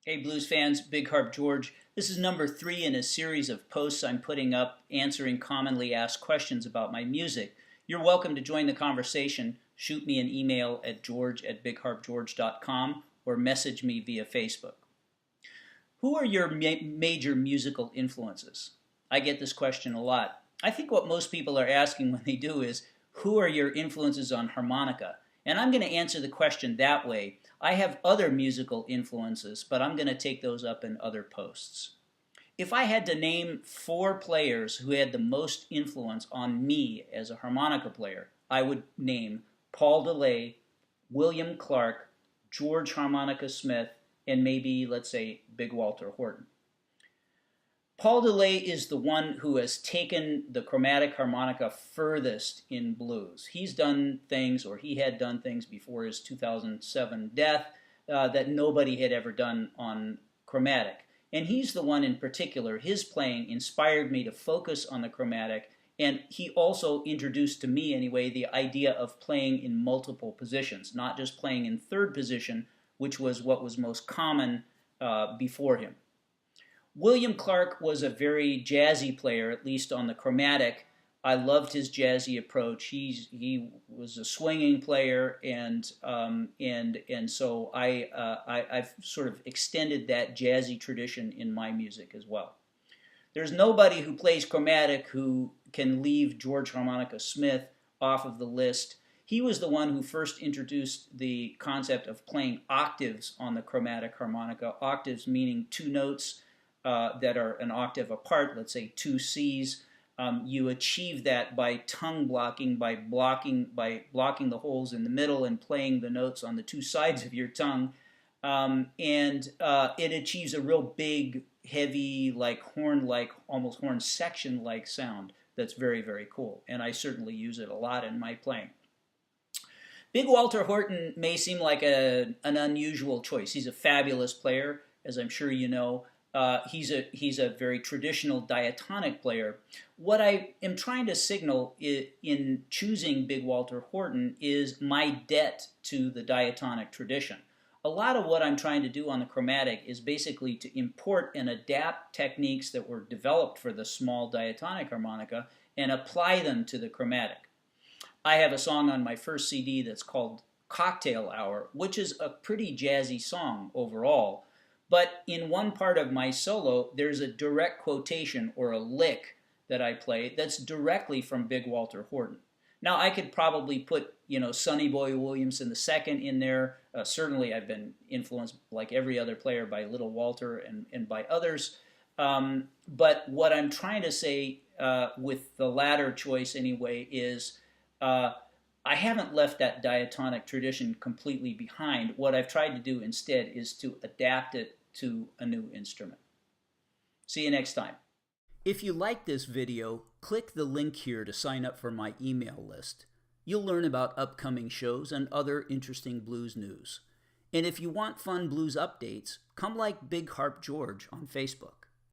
Hey blues fans, Big Harp George. This is number 3 in a series of posts I'm putting up answering commonly asked questions about my music. You're welcome to join the conversation. Shoot me an email at george@bigharpgeorge.com or message me via Facebook. Who are your major musical influences? I get this question a lot. I think what most people are asking when they do is, who are your influences on harmonica? And I'm going to answer the question that way. I have other musical influences, but I'm going to take those up in other posts. If I had to name 4 players who had the most influence on me as a harmonica player, I would name Paul DeLay, William Clark, George Harmonica Smith, and maybe, let's say, Big Walter Horton. Paul DeLay is the one who has taken the chromatic harmonica furthest in blues. He's done things, or he had done things before his 2007 death that nobody had ever done on chromatic. And he's the one in particular, his playing inspired me to focus on the chromatic, and he also introduced to me anyway the idea of playing in multiple positions, not just playing in third position, which was what was most common before him. William Clark was a very jazzy player, at least on the chromatic. I loved his jazzy approach. He was a swinging player, and so I've sort of extended that jazzy tradition in my music as well. There's nobody who plays chromatic who can leave George Harmonica Smith off of the list. He was the one who first introduced the concept of playing octaves on the chromatic harmonica. Octaves meaning 2 notes that are an octave apart, let's say 2 C's. You achieve that by tongue blocking, by blocking the holes in the middle and playing the notes on the 2 sides of your tongue. It achieves a real big, heavy, almost horn section-like sound that's very, very cool. And I certainly use it a lot in my playing. Big Walter Horton may seem like an unusual choice. He's a fabulous player, as I'm sure you know. He's a very traditional diatonic player. What I am trying to signal in choosing Big Walter Horton is my debt to the diatonic tradition. A lot of what I'm trying to do on the chromatic is basically to import and adapt techniques that were developed for the small diatonic harmonica and apply them to the chromatic. I have a song on my first CD that's called Cocktail Hour, which is a pretty jazzy song overall. But in one part of my solo, there's a direct quotation or a lick that I play that's directly from Big Walter Horton. Now, I could probably put, Sonny Boy Williamson II in there. Certainly, I've been influenced, like every other player, by Little Walter and by others. But what I'm trying to say with the latter choice anyway is I haven't left that diatonic tradition completely behind. What I've tried to do instead is to adapt it to a new instrument. See you next time. If you like this video, click the link here to sign up for my email list. You'll learn about upcoming shows and other interesting blues news. And if you want fun blues updates, come like Big Harp George on Facebook.